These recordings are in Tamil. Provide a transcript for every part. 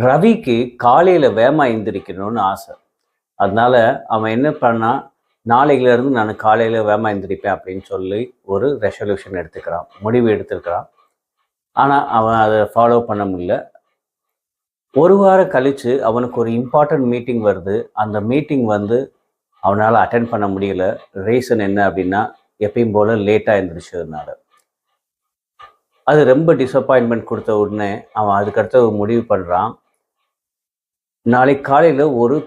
ரவிக்கு காலையில் வேகமாக எந்திரிக்கணும்னு ஆசை. அதனால அவன் என்ன பண்ணான், நாளையிலேருந்து நான் காலையில் வேகமாக எந்திரிப்பேன் அப்படின்னு சொல்லி ஒரு ரெசல்யூஷன் எடுத்துக்கிறான், முடிவு எடுத்துருக்கிறான். ஆனால் அவன் அதை ஃபாலோ பண்ண முடியல. ஒரு வாரம் கழித்து அவனுக்கு ஒரு இம்பார்ட்டன்ட் மீட்டிங் வருது. அந்த மீட்டிங் வந்து அவனால் அட்டென்ட் பண்ண முடியல. ரீசன் என்ன அப்படின்னா, எப்பயும் போல் லேட்டாக எழுந்திரிச்சதுனால. அது ரொம்ப டிசப்பாயின்மெண்ட் கொடுத்த உடனே அவன் அதுக்கடுத்து முடிவு பண்ணுறான், நாளைக்கு காலையில் ஒரு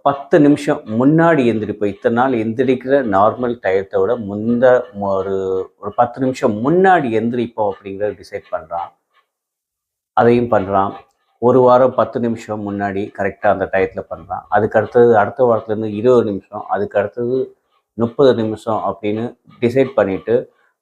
10 நிமிஷம் முன்னாடி எந்திரிப்போம். இத்தனை நாள் எந்திரிக்கிற நார்மல் டயத்தை விட ஒரு ஒரு 10 நிமிஷம் முன்னாடி எந்திரிப்போம் அப்படிங்கிறத டிசைட் பண்ணுறான். அதையும் பண்ணுறான். ஒரு வாரம் 10 நிமிஷம் முன்னாடி கரெக்டாக அந்த டயத்தில் பண்ணுறான். அதுக்கு அடுத்தது அடுத்த வாரத்துலேருந்து 20 நிமிஷம், அதுக்கு அடுத்தது 30 நிமிஷம் அப்படின்னு டிசைட் பண்ணிவிட்டு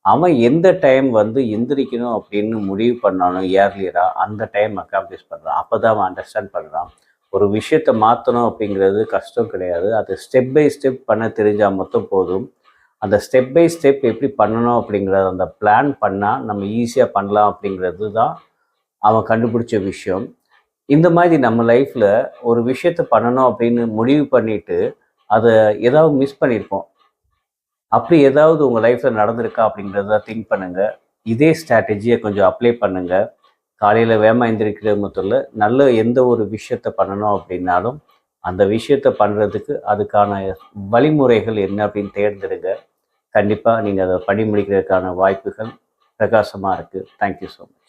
அவன் எந்த டைம் வந்து எந்திரிக்கணும் அப்படின்னு முடிவு பண்ணாலும் ஏர்லியராக அந்த டைம் அக்காம்ப்ளிஷ் பண்ணுறான். அப்போ தான் அவன் அண்டர்ஸ்டாண்ட் பண்ணுறான், ஒரு விஷயத்தை மாற்றணும் அப்படிங்கிறது கஷ்டம் கிடையாது. அது ஸ்டெப் பை ஸ்டெப் பண்ண தெரிஞ்சால் மட்டும் போதும். அந்த ஸ்டெப் பை ஸ்டெப் எப்படி பண்ணணும் அப்படிங்கிறத அந்த பிளான் பண்ணால் நம்ம ஈஸியாக பண்ணலாம் அப்படிங்கிறது தான் அவன் கண்டுபிடிச்ச விஷயம். இந்த மாதிரி நம்ம லைஃப்பில் ஒரு விஷயத்தை பண்ணணும் அப்படின்னு முடிவு பண்ணிவிட்டு அதை ஏதாவது மிஸ் பண்ணியிருப்போம். அப்படி ஏதாவது உங்கள் லைஃப்பில் நடந்திருக்கா அப்படிங்கிறத திங்க் பண்ணுங்கள். இதே ஸ்ட்ராட்டஜியை கொஞ்சம் அப்ளை பண்ணுங்கள். காலையில் வேகமாக எந்திரிக்கிறது மட்டும் இல்லை, நல்ல எந்த ஒரு விஷயத்தை பண்ணணும் அப்படின்னாலும் அந்த விஷயத்தை பண்ணுறதுக்கு அதுக்கான வழிமுறைகள் என்ன அப்படின்னு தேர்ந்தெடுங்க. கண்டிப்பாக நீங்கள் அதை பண்ணி முடிக்கிறதுக்கான வாய்ப்புகள் பிரகாசமாக இருக்குது. Thank you so much.